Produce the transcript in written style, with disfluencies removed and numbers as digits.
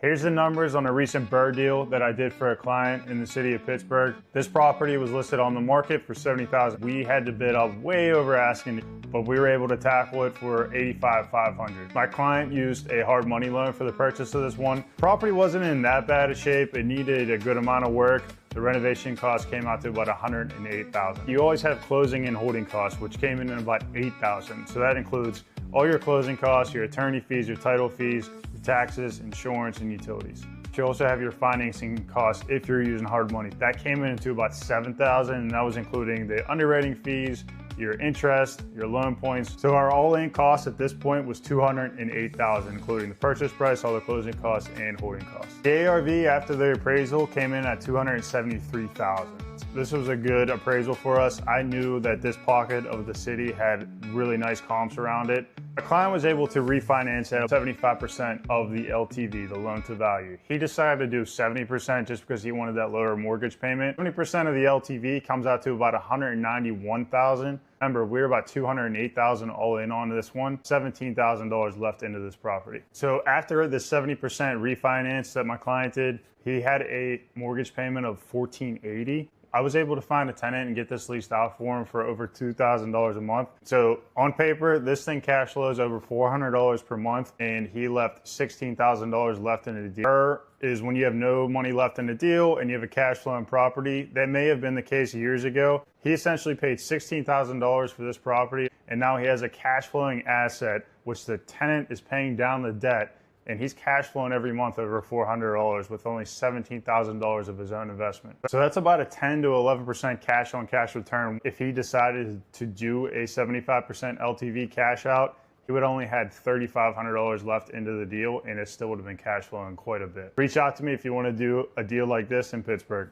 Here's the numbers on a recent BRRRR deal that I did for a client in the city of Pittsburgh. This property was listed on the market for $70,000. We had to bid up way over asking, but we were able to tackle it for $85,500. My client used a hard money loan for the purchase of this one. Property wasn't in that bad of shape. It needed a good amount of work. The renovation cost came out to about $108,000. You always have closing and holding costs, which came in at about $8,000. So that includes all your closing costs, your attorney fees, your title fees, your taxes, insurance, and utilities. You also have your financing costs if you're using hard money. That came in to about $7,000, and that was including the underwriting fees, your interest, your loan points. So our all-in cost at this point was $208,000, including the purchase price, all the closing costs, and holding costs. The ARV after the appraisal came in at $273,000. This was a good appraisal for us. I knew that this pocket of the city had really nice comps around it. The client was able to refinance at 75% of the LTV, the loan to value. He decided to do 70% just because he wanted that lower mortgage payment. 70% of the LTV comes out to about $191,000. Remember, we're about $208,000 all in on this one, $17,000 left into this property. So after the 70% refinance that my client did, he had a mortgage payment of $1,480. I was able to find a tenant and get this leased out for him for over $2,000 a month. So on paper, this thing cash flows over $400 per month, and he left $16,000 left in the deal. BRRRR is when you have no money left in the deal and you have a cash flowing property. That may have been the case years ago. He essentially paid $16,000 for this property, and now he has a cash flowing asset, which the tenant is paying down the debt, and he's cash flowing every month over $400 with only $17,000 of his own investment. So that's about a 10 to 11% cash on cash return. If he decided to do a 75% LTV cash out, he would only had $3,500 left into the deal, and it still would have been cash flowing quite a bit. Reach out to me if you want to do a deal like this in Pittsburgh.